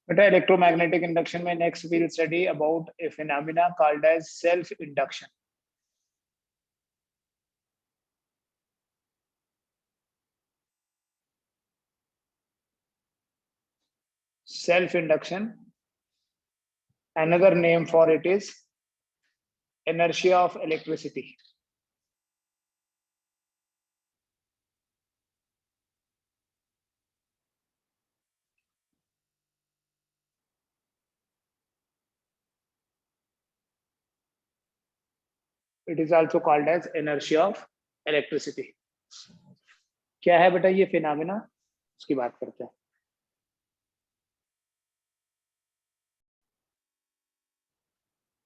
बेटा electromagnetic induction में next we'll study about a phenomena called as self induction. Self induction, another name for it is inertia of electricity. It is also called as inertia of electricity. क्या है बेटा ये phenomena, उसकी बात करते हैं।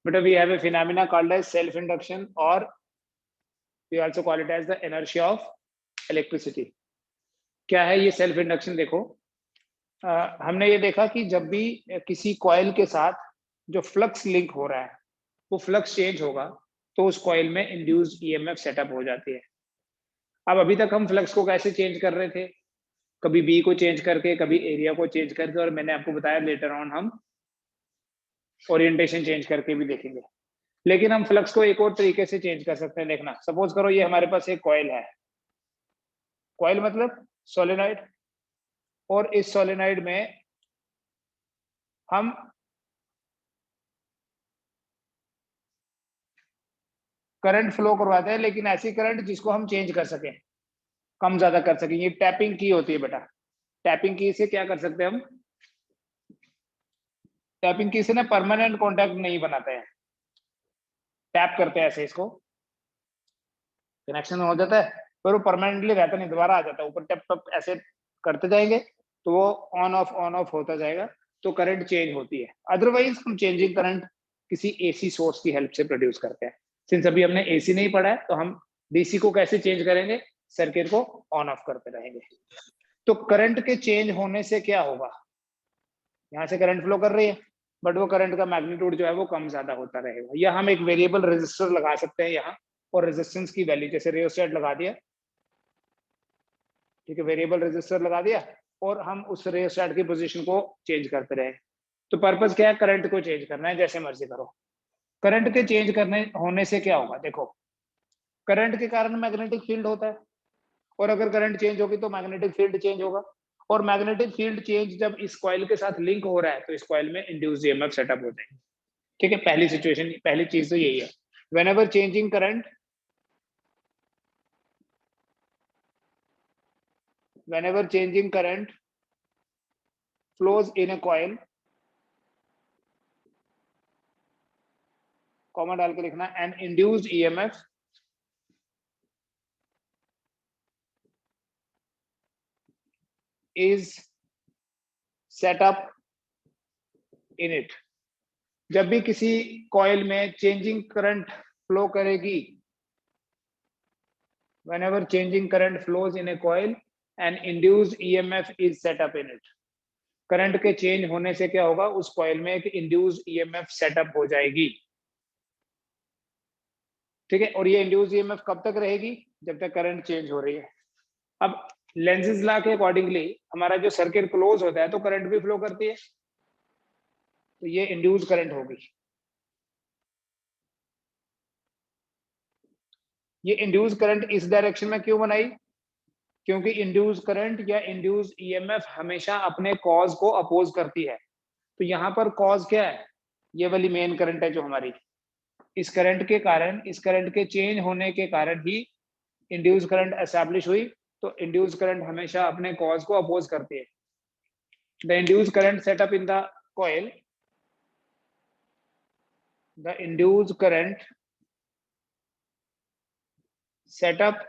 बेटा we have a phenomena called as self induction or we also call it as the inertia of electricity. क्या है ये सेल्फ इंडक्शन? देखो हमने ये देखा कि जब भी किसी कॉइल के साथ जो फ्लक्स लिंक हो रहा है वो फ्लक्स चेंज होगा तो उस कॉइल में इंड्यूस्ड ईएमएफ सेटअप हो जाती है। अब अभी तक हम फ्लक्स को कैसे चेंज कर रहे थे? कभी बी को चेंज करके, कभी एरिया को चेंज करके, और मैंने आपको बताया लेटर ऑन हम ओरिएंटेशन चेंज करके भी देखेंगे। लेकिन हम फ्लक्स को एक और तरीके से चेंज कर सकते हैं। देखना, सपोज करो ये हमारे पास एक कॉइल है, कॉइल मतलब सोलेनॉइड, और इस सोलेनॉइड में हम करंट फ्लो करवाते हैं, लेकिन ऐसी करंट जिसको हम चेंज कर सकें, कम ज्यादा कर सकें। ये टैपिंग की होती है बेटा। टैपिंग की से क्या कर सकते हैं हम? टैपिंग की से ना परमानेंट कॉन्टैक्ट नहीं बनाते हैं, टैप करते हैं ऐसे, इसको कनेक्शन हो जाता है, पर वो परमानेंटली रहता नहीं, दोबारा आ जाता है ऊपर। टैप टैप ऐसे करते जाएंगे तो वो ऑन ऑफ होता जाएगा, तो करंट चेंज होती है। अदरवाइज हम चेंजिंग करंट किसी एसी सोर्स की हेल्प से प्रोड्यूस करते हैं। सिंस अभी हमने एसी नहीं पढ़ा है तो हम डीसी को कैसे चेंज करेंगे? सर्किट को ऑन ऑफ करते रहेंगे। तो करंट के चेंज होने से क्या होगा? यहाँ से करंट फ्लो कर रही है, बट वो करंट का मैग्नीट्यूड जो है वो कम ज्यादा होता रहेगा। या हम एक वेरिएबल रेजिस्टर लगा सकते हैं यहाँ, और रेजिस्टेंस की वैल्यू जैसे रियोस्टेट लगा दिया, ठीक है, वेरिएबल रेजिस्टर लगा दिया, और हम उस रियोस्टेट की पोजीशन को चेंज करते रहे। तो पर्पस क्या है? करंट को चेंज करना है, जैसे मर्जी करो। करंट के चेंज करने होने से क्या होगा? देखो, करंट के कारण मैग्नेटिक फील्ड होता है, और अगर करंट चेंज होगी तो मैग्नेटिक फील्ड चेंज होगा, और मैग्नेटिक फील्ड चेंज जब इस कॉइल के साथ लिंक हो रहा है तो इस कॉइल में इंड्यूस्ड ईएमएफ सेटअप हो जाएगी। ठीक है, पहली सिचुएशन, पहली चीज तो यही है। Whenever changing current, whenever changing current flows in a coil, comma डाल के लिखना, an induced EMF is set up in it. जब भी किसी कॉइल में चेंजिंग करंट फ्लो करेगी, whenever changing current flows in a coil, an induced EMF is set up in it. Current के change होने से क्या होगा? उस कॉइल में एक इंड्यूस्ड ईएमएफ सेटअप हो जाएगी। ठीक है, और ये इंड्यूस्ड ईएमएफ कब तक रहेगी? जब तक करंट चेंज हो रही है। अब लेंज़ेस लॉ के अकॉर्डिंगली हमारा जो सर्किट क्लोज होता है तो करंट भी फ्लो करती है, तो ये इंड्यूस्ड करंट होगी। ये इंड्यूस्ड करंट इस डायरेक्शन में क्यों बनाई? क्योंकि इंड्यूस्ड करंट या इंड्यूस्ड ईएमएफ हमेशा अपने कॉज को अपोज करती है। तो यहाँ पर कॉज क्या है? ये वाली मेन करंट है जो हमारी, इस करंट के कारण, इस करंट के चेंज होने के कारण ही इंड्यूस्ड करंट एस्टैब्लिश हुई। तो इंड्यूस्ड करंट हमेशा अपने कॉज को अपोज करती है। The induced current setup in the coil, the induced current set up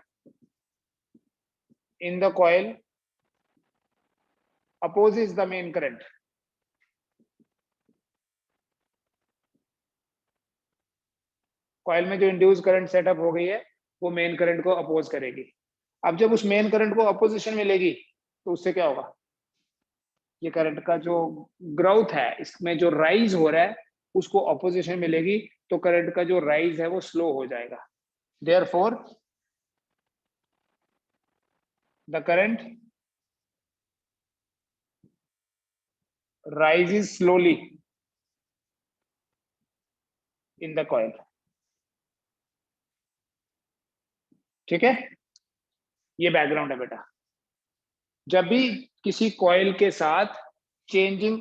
in the coil opposes the main current. Coil में जो इंड्यूस करंट सेटअप हो गई है वो मेन करंट को अपोज करेगी। अब जब उस मेन करंट को अपोजिशन मिलेगी तो उससे क्या होगा? ये करंट का जो ग्रोथ है, इसमें जो राइज हो रहा है उसको अपोजिशन मिलेगी, तो करंट का जो राइज है वो स्लो हो जाएगा। Therefore the current rises slowly in the coil. ठीक है, ये बैकग्राउंड है बेटा। जब भी किसी कॉइल के साथ चेंजिंग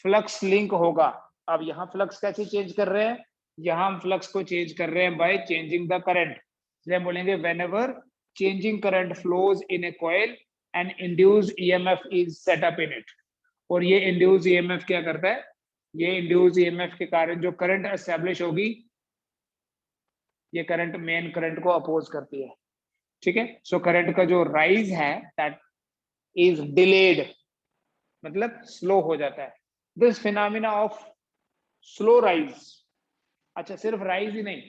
फ्लक्स लिंक होगा, अब यहाँ फ्लक्स कैसे चेंज कर रहे हैं, यहाँ हम फ्लक्स को चेंज कर रहे हैं बाय चेंजिंग द करंट, इसलिए हम बोलेंगे whenever changing current flows in A coil and induced EMF is set up in it. और ये इंड्यूस्ड ईएमएफ क्या करता है, ये इंड्यूस्ड ईएमएफ के कारण जो करंट एस्टेब्लिश होगी, ये करंट मेन करंट को अपोज करती है। ठीक है, सो करंट का जो राइज है दैट इज डिलेड, मतलब स्लो हो जाता है। This phenomena of slow rise, अच्छा सिर्फ राइज ही नहीं,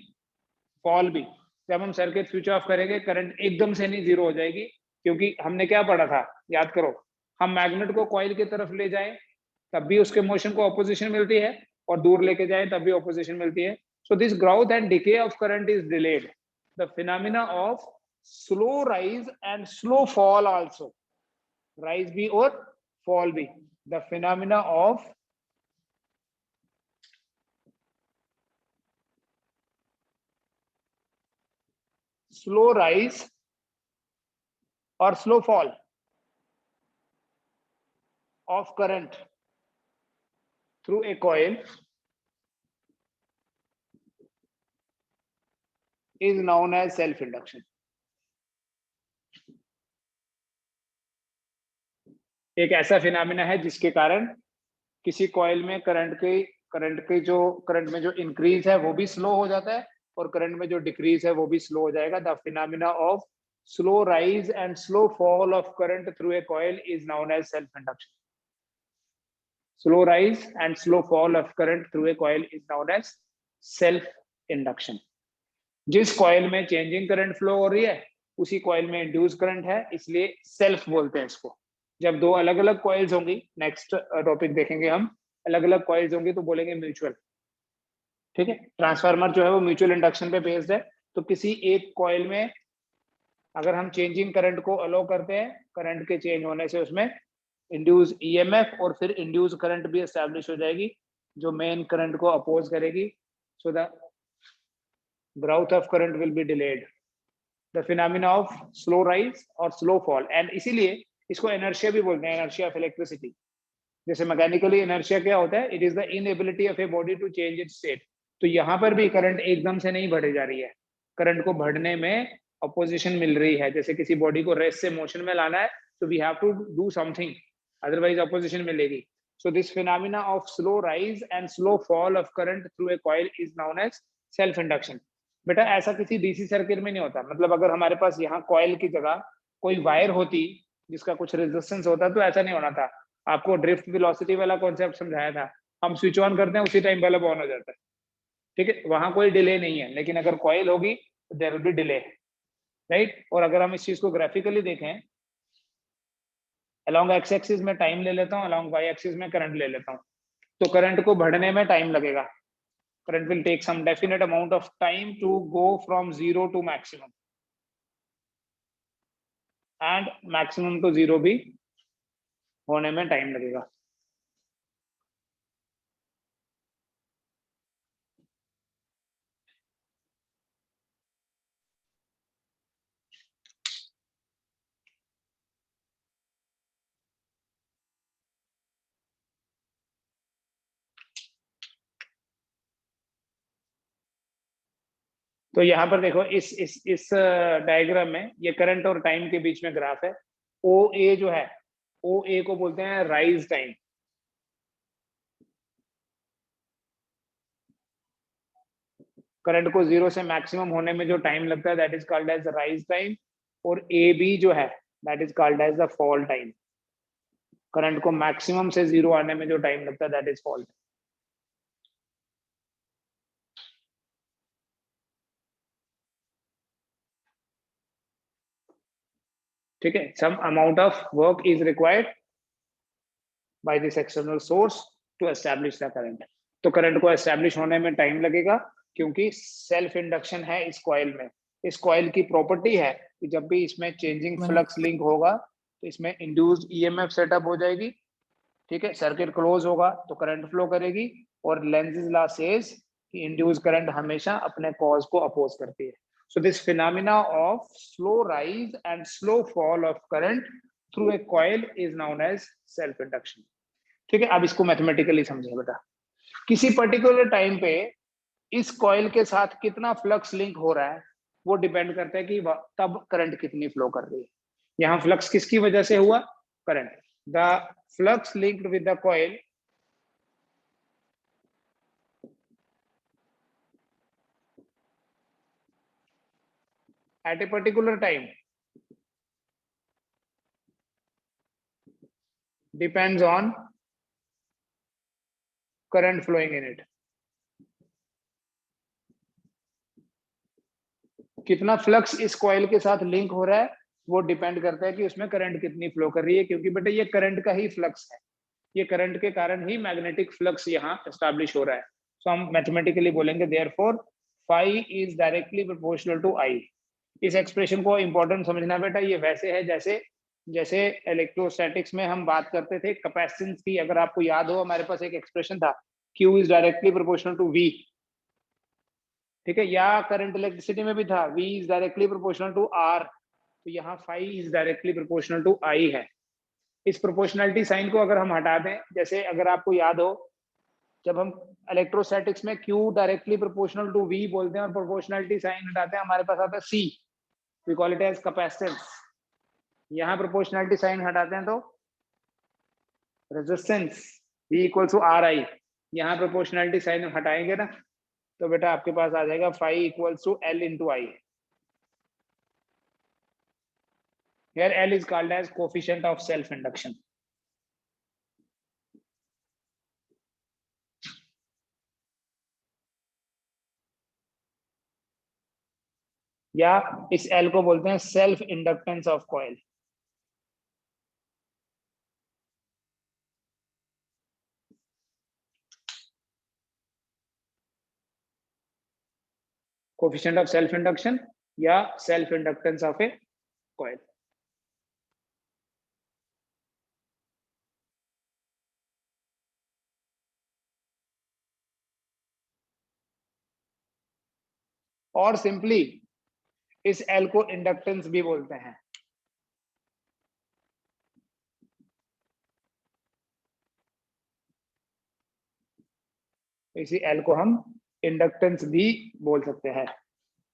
फॉल भी। जब हम सर्किट स्विच ऑफ करेंगे करंट एकदम से नहीं जीरो हो जाएगी, क्योंकि हमने क्या पढ़ा था, याद करो, हम मैग्नेट को कॉइल की तरफ ले जाएं तब भी उसके मोशन को ऑपोजिशन मिलती है, और दूर लेके जाएं तब भी ऑपोजिशन मिलती है। So this growth and decay of current is delayed. The phenomena of slow rise and slow fall also, rise भी और फॉल भी, the phenomena of slow rise और slow fall of current through a coil is known as self induction. एक ऐसा phenomena है जिसके कारण किसी कॉइल में करंट में जो इंक्रीज है वो भी स्लो हो जाता है, और करंट में जो डिक्रीज है वो भी स्लो हो जाएगा। The phenomena of slow rise and slow fall of current through a coil is known as self induction. Slow rise and slow fall of current through a coil is known as self induction. जिस coil में changing current flow हो रही है उसी coil में induce current है, इसलिए self बोलते हैं इसको। जब दो अलग अलग कॉइल्स होंगी, नेक्स्ट टॉपिक देखेंगे हम, अलग अलग कॉइल्स होंगी तो बोलेंगे म्यूचुअल। ठीक है, ट्रांसफार्मर जो है वो म्यूचुअल इंडक्शन पे बेस्ड है, तो किसी एक कॉइल में अगर हम चेंजिंग करंट को अलो करते हैं, करंट के चेंज होने से उसमें इंड्यूस ईएमएफ और फिर इंड्यूस करंट भी एस्टैब्लिश हो जाएगी जो मेन करंट को अपोज करेगी। So the growth of current will be delayed, the phenomena of slow rise और स्लो फॉल। एंड इसीलिए इसको इनर्शिया भी बोलते हैं, इनर्शिया ऑफ इलेक्ट्रिसिटी। जैसे मैकेनिकली इनर्शिया क्या होता है, it is the inability of a body to change its state. तो यहाँ पर भी करंट एकदम से नहीं बढ़े जा रही है, करंट को बढ़ने में अपोजिशन मिल रही है। जैसे किसी बॉडी को रेस्ट से मोशन में लाना है तो we have to do something, otherwise opposition मिलेगी। So this phenomena of slow rise and slow fall of current through a coil is known as self induction. बेटा ऐसा किसी डीसी सर्किट में नहीं होता, मतलब अगर हमारे पास यहाँ कॉइल की जगह कोई वायर होती जिसका कुछ रेजिस्टेंस होता तो ऐसा नहीं होना था। आपको ड्रिफ्ट वेलोसिटी वाला कॉन्सेप्ट समझाया था, हम स्विच ऑन करते हैं उसी टाइम बल्ब ऑन हो जाता है। ठीक है, वहां कोई डिले नहीं है, लेकिन अगर कॉइल होगी तो there will be delay, right. और अगर हम इस चीज को ग्राफिकली देखें, along x एक्सिस में टाइम ले लेता हूँ, along y एक्सिस में करंट ले लेता हूँ, तो करंट को बढ़ने में टाइम लगेगा। Current will take some definite amount of time to go from 0 to maximum, and maximum to 0 भी होने में टाइम लगेगा। तो यहाँ पर देखो इस डायग्राम में ये करंट और टाइम के बीच में ग्राफ है। ओ ए जो है, ओ ए को बोलते हैं राइज टाइम। करंट को 0 से मैक्सिमम होने में जो टाइम लगता है that is called as rise time, और ए बी जो है that is called as the fall time. Current को मैक्सिमम से 0 आने में जो टाइम लगता है दैट इज फॉल। ठीक है, some amount of work is required by this external source to establish the current. तो करंट को एस्टैब्लिश होने में टाइम लगेगा क्योंकि सेल्फ इंडक्शन है इस कॉइल में। इस कॉइल की प्रॉपर्टी है कि जब भी इसमें चेंजिंग फ्लक्स लिंक होगा तो इसमें इंड्यूस्ड ईएमएफ सेटअप हो जाएगी, ठीक है, सर्किट क्लोज होगा तो करंट फ्लो करेगी, और लेंज़ लॉ सेज कि इंड्यूस करंट हमेशा अपने कॉज को अपोज करती है. So this phenomena of slow rise and slow fall of current through a coil is known as self induction. ठीक है, अब इसको मैथमेटिकली समझिए बेटा. किसी पर्टिकुलर टाइम पे इस कॉइल के साथ कितना फ्लक्स लिंक हो रहा है वो डिपेंड करता है कि तब करंट कितनी फ्लो कर रही है. यहाँ फ्लक्स किसकी वजह से हुआ? Current. The flux linked with the coil at a particular time depends on current flowing in it. कितना फ्लक्स इस कॉइल के साथ लिंक हो रहा है वो डिपेंड करता है कि उसमें करंट कितनी फ्लो कर रही है, क्योंकि बेटा ये करंट का ही फ्लक्स है, ये करंट के कारण ही मैग्नेटिक फ्लक्स यहाँ एस्टैब्लिश हो रहा है. सो हम मैथमेटिकली बोलेंगे therefore phi is directly proportional to I. इस एक्सप्रेशन को इंपॉर्टेंट समझना बेटा, ये वैसे है जैसे जैसे इलेक्ट्रोस्टैटिक्स में हम बात करते थे कैपेसिटेंस की. अगर आपको याद हो हमारे पास एक एक्सप्रेशन था Q is directly proportional to V. ठीक है, या करंट इलेक्ट्रिसिटी में भी था V is directly proportional to R. तो यहाँ phi is directly proportional to I है. इस प्रोपोर्शनलिटी साइन को अगर हम हटा दें, जैसे अगर आपको याद हो जब हम इलेक्ट्रोस्टैटिक्स में Q directly proportional to V बोलते हैं और प्रोपोर्शनलिटी साइन हटाते हैं, हमारे पास आता है C. We call it as capacitance. यहाँ प्रोपोर्शनलिटी साइन हटाते हैं तो resistance V equal to RI. यहाँ प्रोपोर्शनलिटी साइन हटाएंगे ना तो बेटा आपके पास आ जाएगा phi equal to L into I. Here L is called as coefficient of self induction. या इस L को बोलते हैं self inductance of coil. Coefficient of self induction या self inductance of a coil. और सिंपली इस L को inductance भी बोलते हैं. इसी L को हम इंडक्टेंस भी बोल सकते हैं.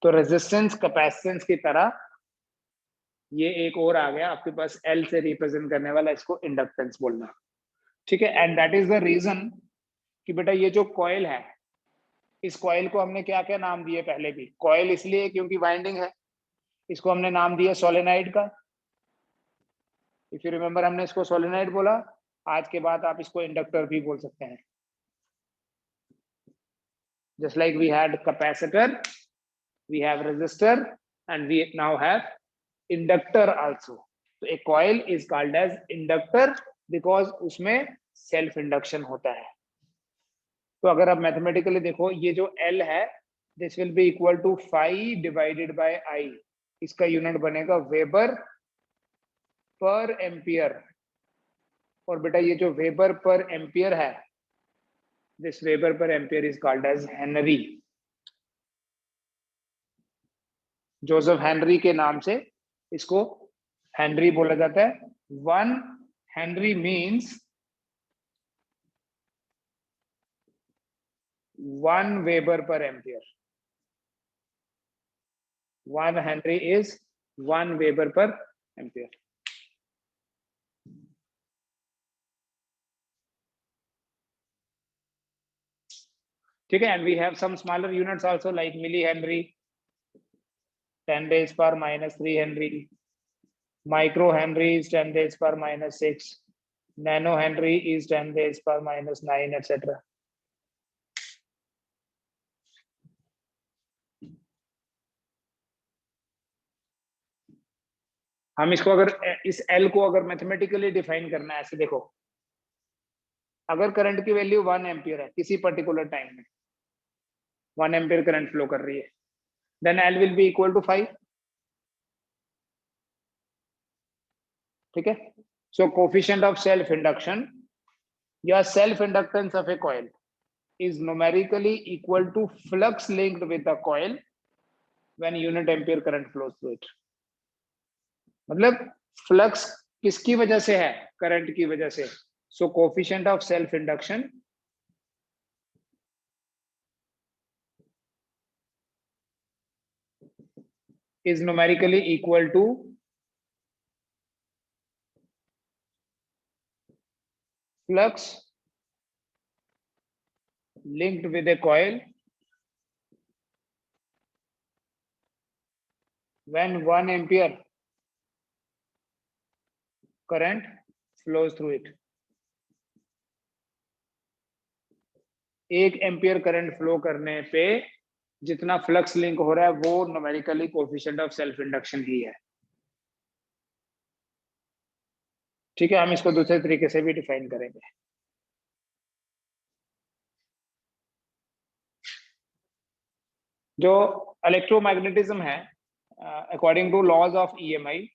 तो रेजिस्टेंस कैपेसिटेंस की तरह ये एक और आ गया आपके पास L से रिप्रेजेंट करने वाला, इसको इंडक्टेंस बोलना. ठीक है, and that is the reason कि बेटा ये जो कॉइल है इस कॉइल को हमने क्या क्या नाम दिए पहले भी. कॉइल इसलिए क्योंकि वाइंडिंग है, इसको हमने नाम दिया सोलेनाइड का. इफ यू रिमेंबर हमने इसको सोलेनाइड बोला. आज के बाद आप इसको इंडक्टर भी बोल सकते हैं. Just like we had capacitor, we have resistor, and we now have inductor also. So a coil is called as inductor because उसमें self induction होता है. तो अगर आप मैथमेटिकली देखो ये जो L है this will be equal to phi divided by I. इसका यूनिट बनेगा वेबर पर एम्पियर. और बेटा ये जो वेबर पर एम्पियर है this Weber per ampere is called as Henry. Joseph Henry के नाम से इसको हेनरी बोला जाता है. 1 henry means 1 weber per ampere. 1 henry is 1 weber per ampere. ठीक है, and we have some smaller units also like milli henry, 10 raised power minus 3 Henry. Micro Henry is 10 raised power minus 6. Nano Henry is 10 raised power minus 9, etc. हम इसको अगर इस L को अगर mathematically define करना है ऐसे देखो, अगर करंट की वैल्यू 1 एम्पियर है किसी पर्टिकुलर टाइम में, 1 एम्पियर करंट फ्लो कर रही है, then L will be equal to 5. ठीक है, so coefficient of self induction या self inductance of a coil is numerically equal to flux linked with the coil when unit ampere current flows through it. मतलब flux किसकी वजह से है? Current की वजह से. So coefficient of self induction is numerically equal to flux linked with a coil when 1 ampere current flows through it. 1 ampere current flow करने पे जितना फ्लक्स लिंक हो रहा है वो numerically coefficient of self induction ही है. ठीक है, हम इसको दूसरे तरीके से भी डिफाइन करेंगे. जो इलेक्ट्रोमैग्नेटिज्म है, according to laws of EMI,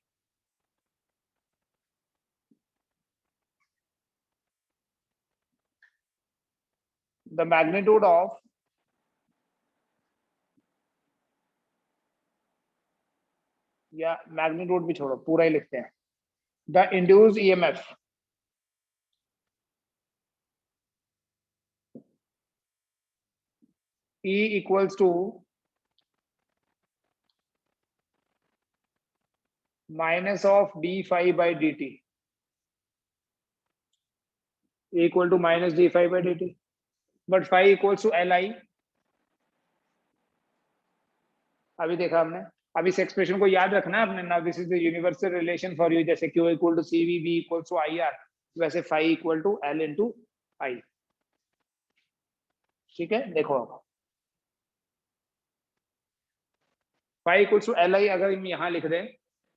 the magnitude of या मैग्नीट्यूड भी छोड़ो, पूरा ही लिखते हैं. The induced EMF E equals to minus of d phi by dt. E equal to minus d phi by dt. But phi equals to Li. अभी देखा हमने. अब इस एक्सप्रेशन को याद रखना है आपने. Now this is the universal relation for you. जैसे Q equal to CV, V equal to IR, वैसे phi equal to L into I. ठीक है, देखो अब phi इक्वल टू Li अगर हम यहाँ लिख दें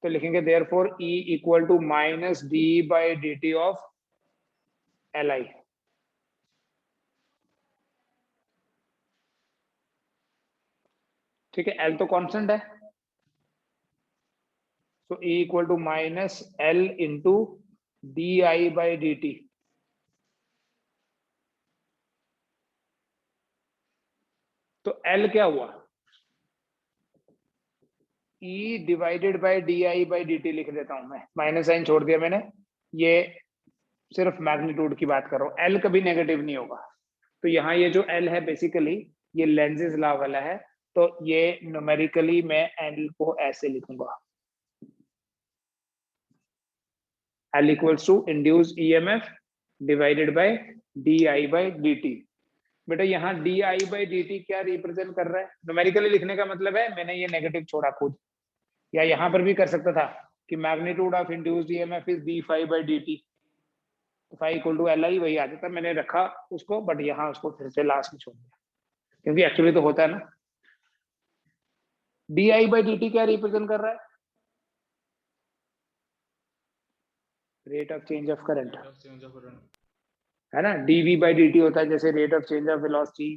तो लिखेंगे therefore E equal to minus d by dt of Li. ठीक है, L तो कांस्टेंट है, so E equal to minus L into di by dt. तो L क्या हुआ? E divided by di by dt लिख देता हूं मैं. माइनस साइन छोड़ दिया मैंने. ये सिर्फ मैग्नीट्यूड की बात कर रहा हूं. L कभी नेगेटिव नहीं होगा. तो यहाँ ये जो L है बेसिकली ये लेंजेस लॉ वाला है. तो ये न्यूमेरिकली मैं L को ऐसे लिखूंगा. L equals to induced EMF divided by di by dt. बेटा यहाँ di बाई dt क्या रिप्रेजेंट कर रहा है? न्यूमेरिकली लिखने का मतलब है मैंने ये नेगेटिव छोड़ा खुद. या यहाँ पर भी कर सकता था कि magnitude of induced EMF is d phi by dt. phi equal to Li वही आ जाता. मैंने रखा उसको, बट यहाँ उसको फिर से लास्ट में छोड़ दिया क्योंकि एक्चुअली तो होता है ना. di बाई dt क्या रिप्रेजेंट कर रहा है? Rate of change of current है ना. dv बाई dt होता है जैसे rate of change of velocity.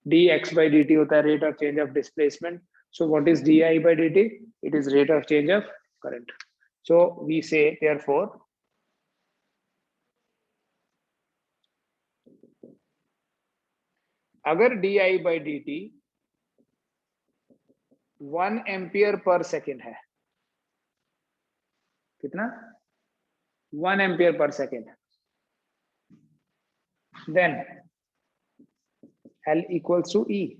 dx by dt होता है rate of change of displacement. so what is di by dt? it is rate of change of current. so we say therefore अगर di by dt 1 ampere per second है, कितना? 1 ampere per second, then L equals to E.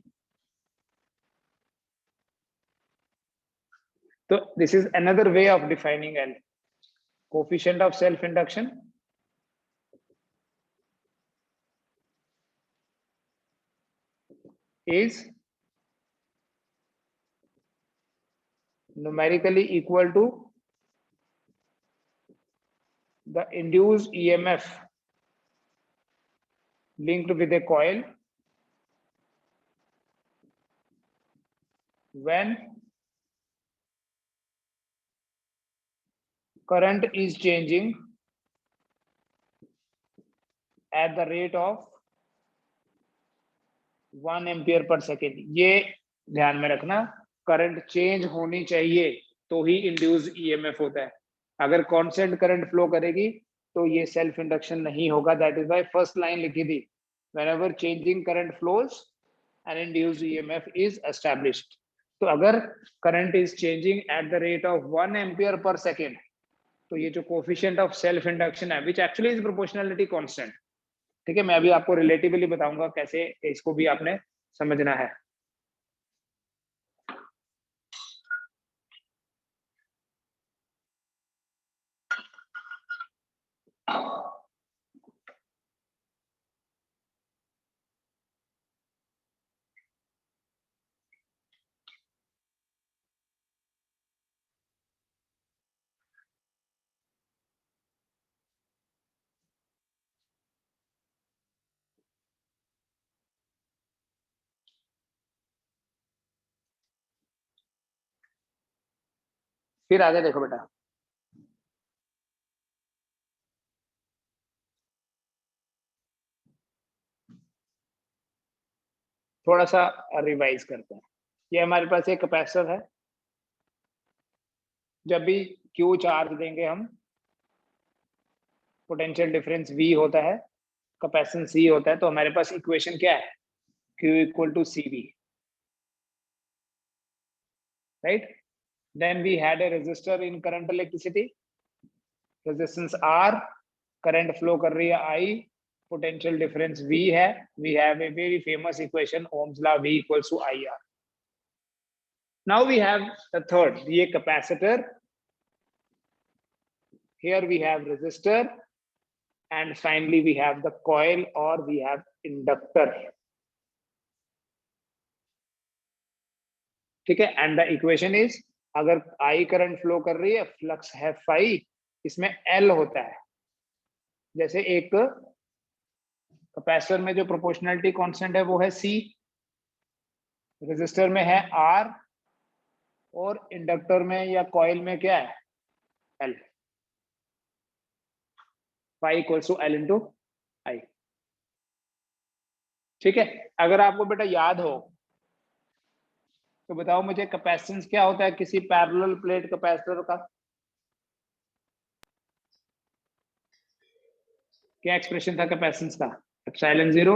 So this is another way of defining L. Coefficient of self induction is numerically equal to the induced EMF linked with a coil when current is changing at the rate of 1 ampere per second. ये ध्यान में रखना, current change होनी चाहिए तो ही induced EMF होता है. अगर कांस्टेंट करंट फ्लो करेगी तो ये सेल्फ इंडक्शन नहीं होगा। That is why first line लिखी थी, whenever changing current flows an induced EMF is established। तो अगर current is changing at the rate of 1 ampere per second, तो ये जो कोफिशिएंट ऑफ सेल्फ इंडक्शन है which actually is proportionality constant, ठीक है, मैं अभी आपको रिलेटिवली बताऊंगा कैसे इसको भी आपने समझना है। फिर आगे देखो बेटा, थोड़ा सा रिवाइज करते हैं। ये हमारे पास एक कैपेसिटर है, जब भी क्यू चार्ज देंगे हम, पोटेंशियल डिफरेंस V होता है, कैपेसिटेंस C होता है, तो हमारे पास इक्वेशन क्या है, Q equal to CV, right. Then we had a resistor in current electricity, resistance R, current flow कर रही है I, पोटेंशियल डिफरेंस V है, we have a very famous equation Ohm's law V equals to IR। Now we have the third, ये capacitor, here we have resistor, and finally we have the coil or we have inductor, ठीक है। And the equation is, अगर I current flow कर रही है, flux है phi, इसमें L होता है। जैसे एक कैपेसिटर में जो प्रोपोर्शनलिटी कांस्टेंट है वो है C, रेजिस्टर में है R, और इंडक्टर में या कॉइल में क्या है, L। Phi equals to L into I, ठीक है। अगर आपको बेटा याद हो तो बताओ मुझे, कैपेसिटेंस क्या होता है किसी पैरेलल प्लेट कैपेसिटर का, क्या एक्सप्रेशन था कैपेसिटेंस का, epsilon zero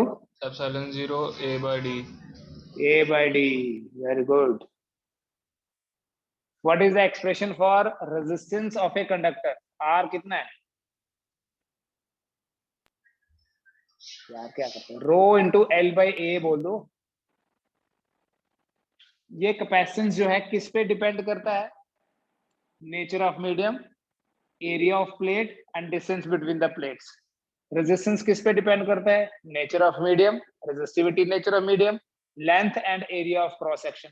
A by D, very good। What is the expression for resistance of a conductor? R कितना है यार, क्या करते हैं, रो इंटू L बाई A बोल दो। ये कैपेसिटेंस जो है किस पे डिपेंड करता है, nature of medium, area of plate and distance between the plates. Resistance किस पे डिपेंड करता है, nature of medium, resistivity nature of medium, length and area of cross section.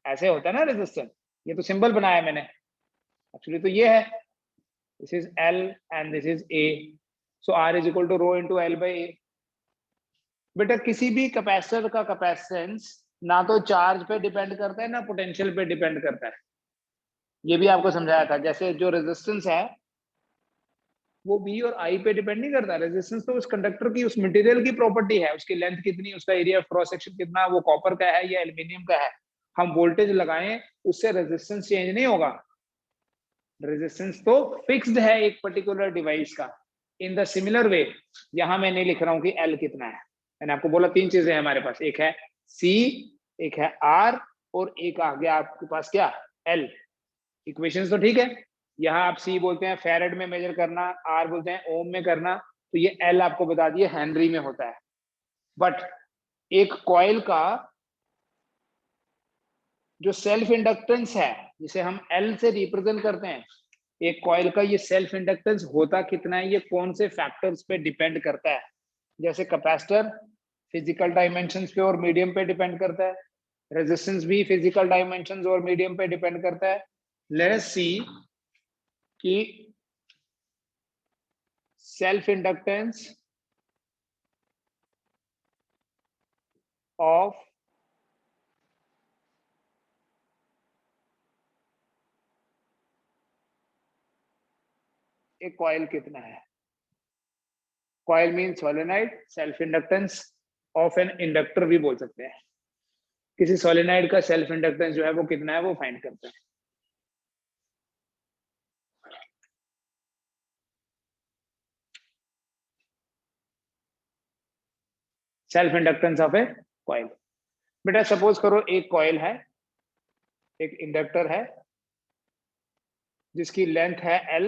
ऐसे होता है ना रेजिस्टेंस, ये तो सिंबल बनाया मैंने, एक्चुअली तो ये है, this is L and this is A, so R is equal to rho into L by A। बेटा किसी भी कैपेसिटर का कैपेसिटेंस ना तो चार्ज पे डिपेंड करता है ना पोटेंशियल पे डिपेंड करता है, ये भी आपको समझाया था। जैसे जो रेजिस्टेंस है वो B और I पे डिपेंड नहीं करता, रेजिस्टेंस तो उस कंडक्टर की, उस मटेरियल की प्रॉपर्टी है, उसकी लेंथ कितनी, उसका एरिया ऑफ क्रॉस सेक्शन कितना, वो कॉपर का है या एल्यूमिनियम का है। हम वोल्टेज लगाएं उससे रेजिस्टेंस चेंज नहीं होगा, रेजिस्टेंस तो फिक्स्ड है एक पर्टिकुलर डिवाइस का। इन द सिमिलर वे यहां मैं नहीं लिख रहा हूं कि L कितना है, मैंने आपको बोला तीन चीजें हैं हमारे पास, एक है C, एक है R, और एक आ गया आपके पास क्या, L। इक्वेशंस तो ठीक है, यहाँ आप C बोलते हैं फैरेड में मेजर करना, R बोलते हैं ओम में करना, तो ये L आपको बता दिए हेनरी में होता है। बट एक कॉइल का जो सेल्फ इंडक्टेंस है, जिसे हम L से रिप्रेजेंट करते हैं, एक कॉइल का ये सेल्फ इंडक्टेंस होता कितना है, ये कौन से फैक्टर्स पे डिपेंड करता है। जैसे कैपेसिटर फिजिकल डायमेंशंस पे और मीडियम पे डिपेंड करता है, रेजिस्टेंस भी फिजिकल डायमेंशंस और मीडियम पे डिपेंड करता है। लेट अस सी कि सेल्फ इंडक्टेंस ऑफ एक कॉइल कितना है। Coil mean solenoid, self inductance of an inductor भी बोल सकते हैं, किसी सोलेनोइड का सेल्फ इंडक्टेंस जो है वो कितना है वो फाइंड करते हैं। Self inductance of a coil. बेटा सपोज करो एक कॉइल है, एक इंडक्टर है जिसकी लेंथ है L,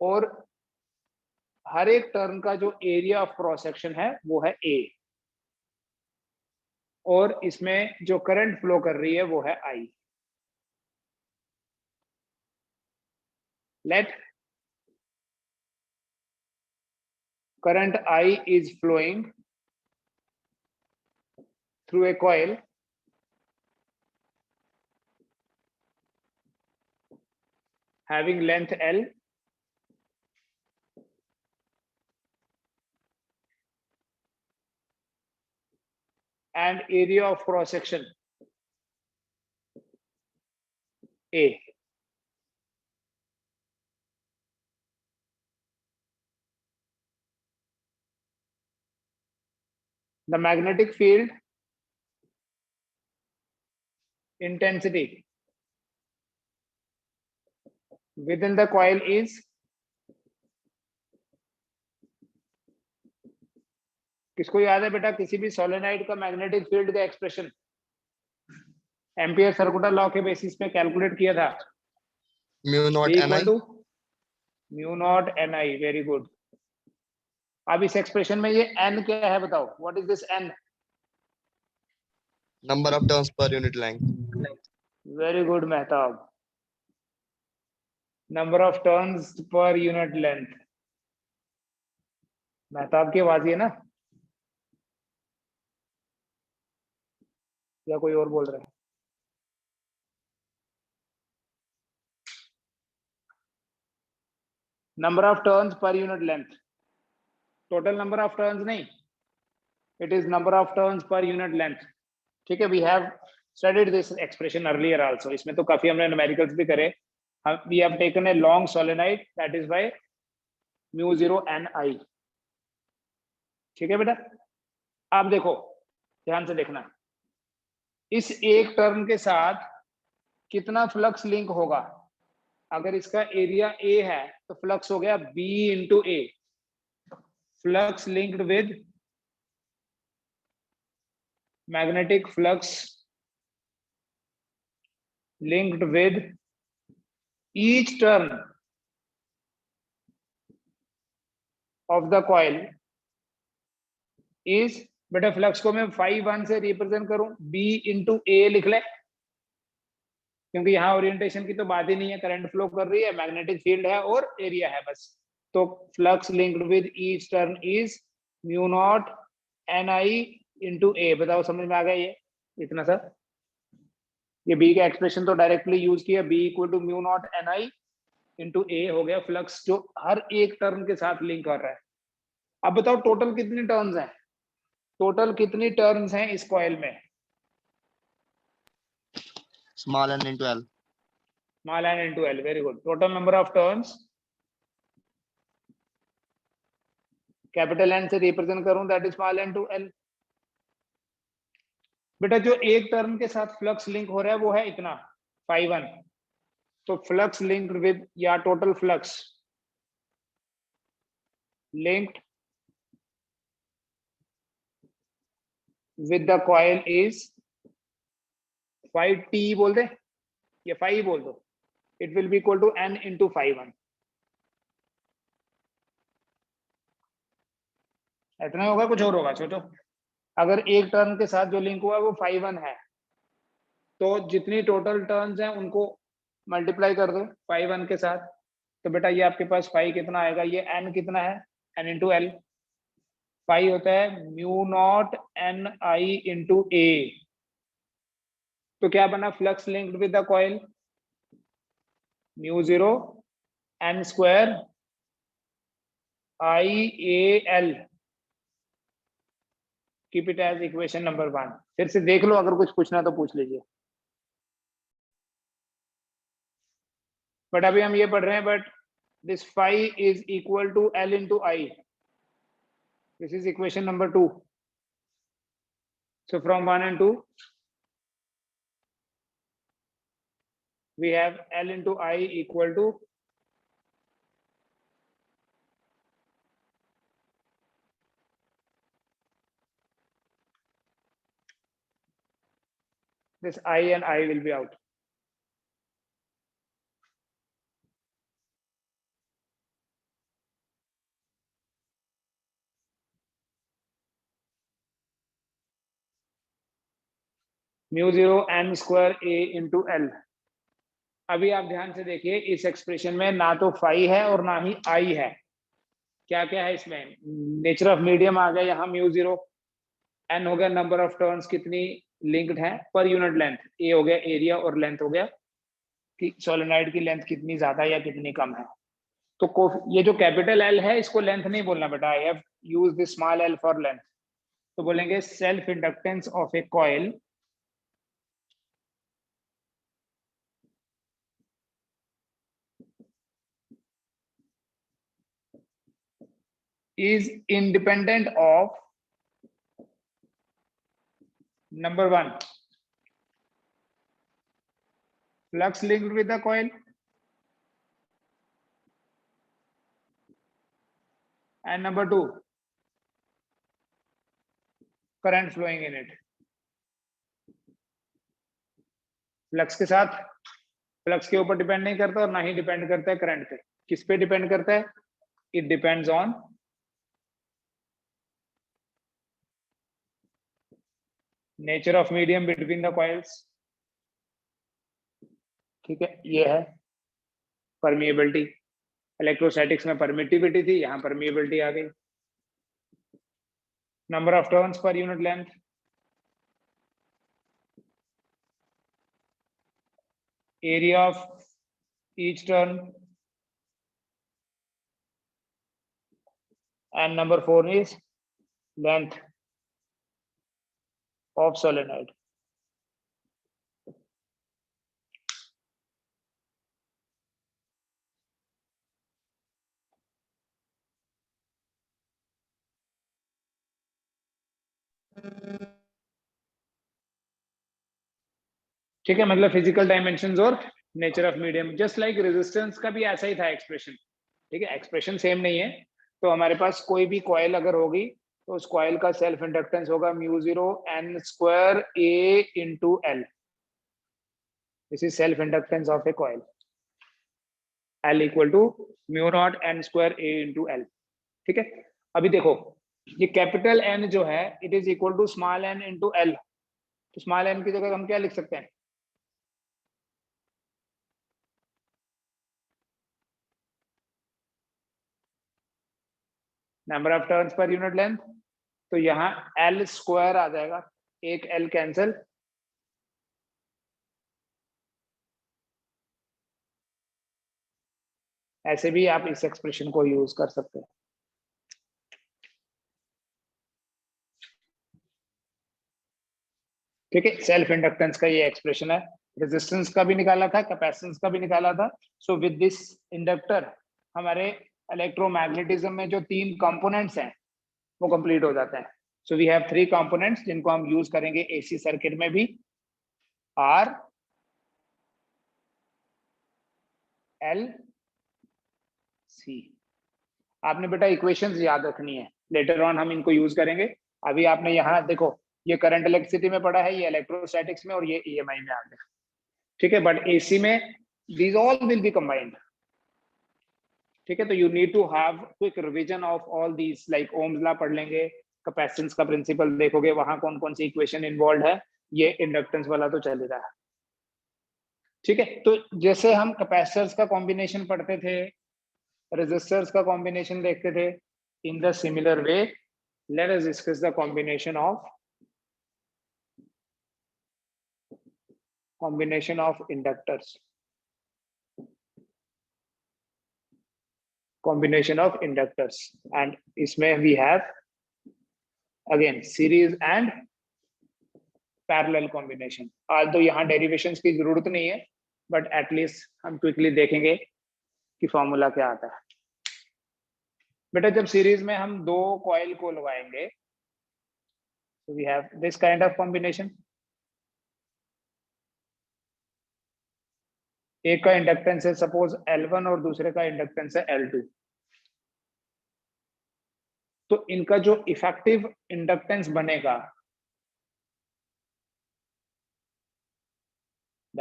और हर एक टर्न का जो एरिया ऑफ क्रॉस सेक्शन है वो है A, और इसमें जो करंट फ्लो कर रही है वो है I। Let current I is flowing through a coil having length L and area of cross section A. The magnetic field intensity within the coil is, किसको याद है बेटा किसी भी सोलेनोइड का मैग्नेटिक फील्ड का एक्सप्रेशन एम्पियर सर्कुलर लॉ के basis पे कैलकुलेट किया था? Mu naught n I, mu naught n I. Very good. अब इस एक्सप्रेशन में ये n क्या है बताओ, what is this n? Number of turns per unit length. Very good Mehtab, number of turns per unit length. Mehtab की आवाज है ना, या कोई और बोल रहा है? Number of turns per unit length, total number of turns नहीं, it is number of turns per unit length. ठीक है, we have studied this expression earlier also, इसमें तो काफी हमने न्यूमेरिकल्स भी करे। We have taken a long solenoid that is by mu 0 n I. ठीक है बेटा, अब देखो ध्यान से देखना, इस एक टर्न के साथ कितना फ्लक्स लिंक होगा? अगर इसका एरिया A है तो फ्लक्स हो गया B into A, flux linked with magnetic flux linked with each turn of the coil is, बेटा फ्लक्स को मैं phi 1 से रिप्रेजेंट करूं, B इंटू A लिख ले, क्योंकि यहाँ ओरिएंटेशन की तो बात ही नहीं है, करंट फ्लो कर रही है, मैग्नेटिक फील्ड है और एरिया है बस। तो flux linked with each turn is mu naught n I into A. बताओ समझ में आ गया ये इतना सा? ये बी का एक्सप्रेशन तो डायरेक्टली यूज किया, B equal to mu naught n I into A हो गया फ्लक्स जो हर एक टर्न के साथ लिंक कर रहा है। अब बताओ टोटल कितनी टर्न्स हैं, टोटल कितनी टर्न्स हैं इस कॉइल में? Small n into l, small n into l. Very good. Total number of turns capital N से रिप्रेजेंट करूं, that is small n to l. बेटा जो एक टर्न के साथ फ्लक्स लिंक हो रहा है वो है इतना phi 1, तो फ्लक्स लिंक्ड विद, या total flux linked with the coil is phi t बोल दे या phi बोल दो, it will be equal to n into phi 1। इतना होगा, कुछ और होगा? सोचो, अगर एक टर्न के साथ जो लिंक हुआ है वो phi 1 है, तो जितनी टोटल टर्न्स हैं उनको मल्टीप्लाई कर दो phi 1 के साथ, तो बेटा ये आपके पास phi कितना आएगा? ये n कितना है? n into L. phi होता है mu naught n I into A. तो क्या बना flux linked with the coil? Mu 0 n square I A L. Keep it as equation number 1। फिर से देख लो, अगर कुछ पूछना तो पूछ लीजिए। बट अभी हम ये पढ़ रहे हैं, but this phi is equal to L into I. This is equation number 2। So from 1 and 2 we have L into I equal to this I and I will be out. Mu 0 n square a into L. अभी आप ध्यान से देखिए इस expression में ना तो phi है और ना ही आई है। क्या क्या है इसमें? नेचर ऑफ मीडियम आ गया यहाँ म्यू 0, एन हो गया नंबर ऑफ टर्न्स कितनी लिंक्ड है पर यूनिट लेंथ, ए हो गया एरिया और लेंथ हो गया कि सोलेनॉइड की लेंथ कितनी ज्यादा या कितनी कम है। तो ये जो कैपिटल एल है इसको लेंथ नहीं बोलना बेटा, I have used this small L for length. तो बोलेंगे self inductance of a coil is independent of number 1 flux linked with the coil and number 2 current flowing in it। Flux के साथ flux के ऊपर depend नहीं करता और ना ही डिपेंड करता है करंट पे। किस पे डिपेंड करता है? It depends on nature of medium between the coils. ठीक है, ये है परमिएबिलिटी। इलेक्ट्रोस्टैटिक्स में परमिटिविटी थी, यहाँ परमिएबिलिटी आ गई। Number of turns per unit length, area of each turn, and number 4 is length of solenoid। ठीक है, मतलब फिजिकल डायमेंशंस और nature of medium. Just like resistance का भी ऐसा ही था एक्सप्रेशन। ठीक है, एक्सप्रेशन सेम नहीं है। तो हमारे पास कोई भी कॉइल अगर होगी तो उस कॉइल का सेल्फ इंडक्टेंस होगा mu 0 n square a into l. This is self inductance of a coil, L equal to mu naught n square a into l. ठीक है, अभी देखो ये कैपिटल N जो है it is equal to small n into l. तो small n की जगह हम क्या लिख सकते हैं? Number of turns per unit length. तो यहाँ L स्क्वायर आ जाएगा, एक L कैंसिल, ऐसे भी आप इस एक्सप्रेशन को यूज कर सकते हैं। ठीक है, सेल्फ इंडक्टेंस का ये एक्सप्रेशन है। रेजिस्टेंस का भी निकाला था, कैपेसिटेंस का भी निकाला था। सो विद दिस इंडक्टर हमारे इलेक्ट्रोमैग्नेटिज्म में जो 3 कंपोनेंट्स हैं वो कंप्लीट हो जाते हैं। सो वी हैव 3 कंपोनेंट्स जिनको हम यूज करेंगे एसी सर्किट में भी, आर, एल, सी। आपने बेटा इक्वेशंस याद रखनी है, लेटर ऑन हम इनको यूज करेंगे। अभी आपने यहाँ देखो ये करंट इलेक्ट्रिसिटी में पड़ा है, ये इलेक्ट्रोस्टैटिक्स में और ये ईएमआई में आ गया। ठीक है, बट एसी में these all will be combined. ठीक है, तो you need to have quick revision of all these, like Ohm's law पढ़ लेंगे, कैपेसिटेंस का प्रिंसिपल देखोगे, वहां कौन कौन सी इक्वेशन इन्वॉल्व है, ये इंडक्टेंस वाला तो चल ही रहा है। ठीक है, तो जैसे हम कैपेसिटर्स का कॉम्बिनेशन पढ़ते थे, रेजिस्टर्स का कॉम्बिनेशन देखते थे, in the similar way let us discuss the combination of inductors, combination of inductors, and इसमें we have again series and parallel combination। आज तो यहाँ डेरिवेशंस की जरूरत नहीं है, बट एटलीस्ट हम क्विकली देखेंगे कि फॉर्मूला क्या आता है। बेटा जब सीरीज में हम 2 कॉइल को लगाएंगे so we have this kind of combination। एक का इंडक्टेंस है सपोज L1 और दूसरे का इंडक्टेंस है L2। तो इनका जो इफेक्टिव इंडक्टेंस बनेगा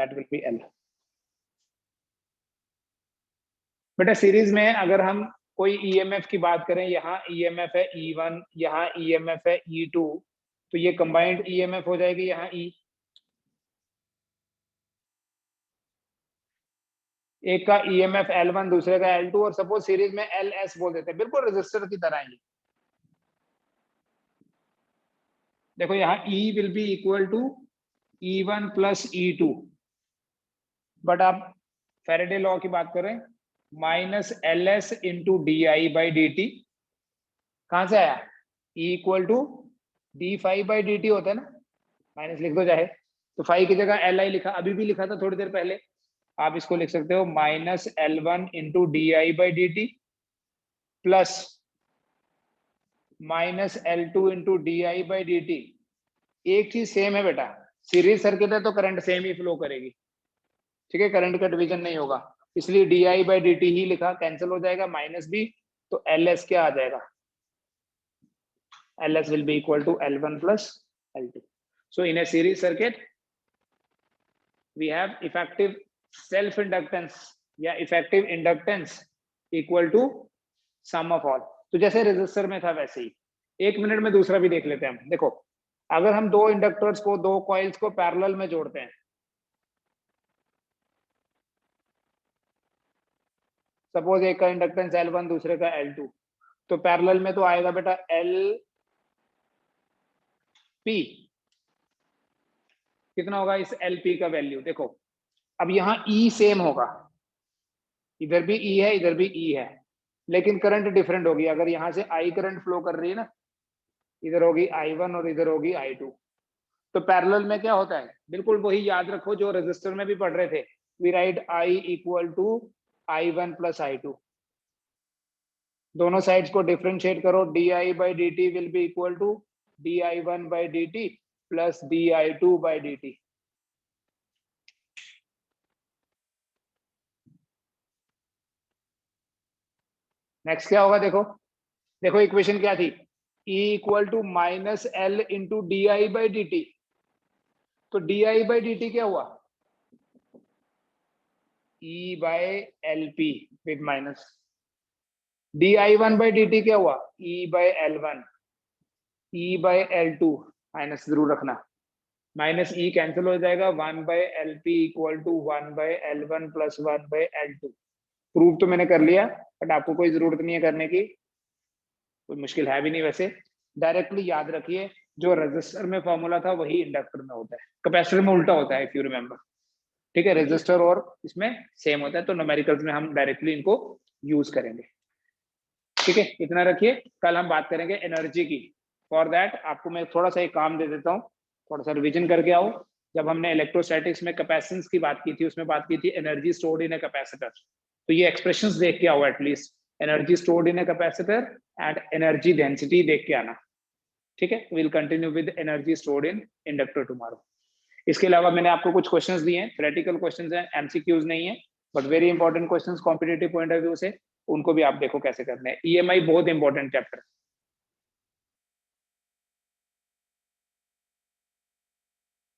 दैट विल बी L। बेटा सीरीज में अगर हम कोई ईएमएफ की बात करें, यहाँ ईएमएफ है E1, यहाँ ईएमएफ है E2, तो ये कंबाइंड ईएमएफ हो जाएगी यहाँ E। एक का ईएमएफ L1, दूसरे का L2, और सपोज सीरीज में LS बोल देते हैं, बिल्कुल रेजिस्टर की तरह ही। देखो यहाँ E will be equal to E1 plus E2, but आप फैराडे लॉ की बात करें, माइनस LS इंटू DI/dt। कहां से आया? E इक्वल टू d∅/dt होता है ना, माइनस लिख दो चाहे, तो फाई की जगह Li लिखा, अभी भी लिखा था थोड़ी देर पहले। आप इसको लिख सकते हो minus L1 into DI/dt plus minus L2 into DI/dt। एक चीज सेम है बेटा, सीरीज सर्किट है तो करंट सेम ही फ्लो करेगी, ठीक है, करंट का डिवीजन नहीं होगा, इसलिए DI/dt ही लिखा, कैंसिल हो जाएगा, माइनस भी, तो LS क्या आ जाएगा? LS will be equal to L1 plus L2. So in a series circuit, we have effective self-inductance या effective inductance equal to sum of all. तो जैसे रेजिस्टर में था वैसे ही, एक मिनट में दूसरा भी देख लेते हैं हम। देखो, अगर हम दो इंडक्टर्स को, दो कॉइल्स को पैरेलल में जोड़ते हैं, सपोज एक का इंडक्टेंस L1, दूसरे का L2, तो पैरेलल में तो आएगा बेटा LP। कितना होगा इस LP का वैल्यू? देखो अब यहाँ E सेम होगा, इधर भी E है, इधर भी E है, लेकिन करंट डिफरेंट होगी। अगर यहाँ से I करंट फ्लो कर रही है ना, इधर होगी I1 और इधर होगी I2, तो पैरेलल में क्या होता है? बिल्कुल वही याद रखो जो रेजिस्टर में भी पढ़ रहे थे, we write I equal to I1 plus I2। दोनों साइड्स को डिफरेंशिएट करो, DI/dt will be equal to DI1/dt plus DI2/dt। Next क्या होगा? देखो देखो इक्वेशन क्या थी? E equal to minus L into DI/dt, तो DI/dt क्या हुआ? E/LP with minus. DI1/dt क्या हुआ? E/L1, E/L2 माइनस जरूर रखना, माइनस E कैंसिल हो जाएगा, 1/LP equal to 1/L1 plus 1/L2। Prove तो मैंने कर लिया, बट आपको कोई जरूरत नहीं है करने की, कोई मुश्किल है भी नहीं वैसे। डायरेक्टली याद रखिए, जो रेजिस्टर में फॉर्मूला था वही इंडक्टर में होता है, कैपेसिटर में उल्टा होता है, इफ यू रिमेंबर, ठीक है। रेजिस्टर और इसमें सेम होता है, तो न्यूमेरिकल्स में हम डायरेक्टली इनको यूज करेंगे, ठीक है। इतना रखिए, कल हम बात करेंगे एनर्जी की। फॉर दैट आपको मैं थोड़ा सा एक काम दे देता हूँ, थोड़ा सा रिविजन करके आओ। जब हमने इलेक्ट्रोस्टैटिक्स में कैपेसिटेंस की बात की थी, उसमें बात की थी energy stored in a capacitor, तो ये एक्सप्रेशंस देख के आओ at least, energy stored in a capacitor and energy density देख के आना, ठीक है। Will continue with energy stored in inductor tomorrow. इसके अलावा मैंने आपको कुछ क्वेश्चंस दिए हैं, थ्योरेटिकल क्वेश्चंस हैं, एमसीक्यूज नहीं है, but very important questions competitive point of view से, उनको भी आप देखो कैसे करने हैं। ईएमआई बहुत इंपॉर्टेंट चैप्टर,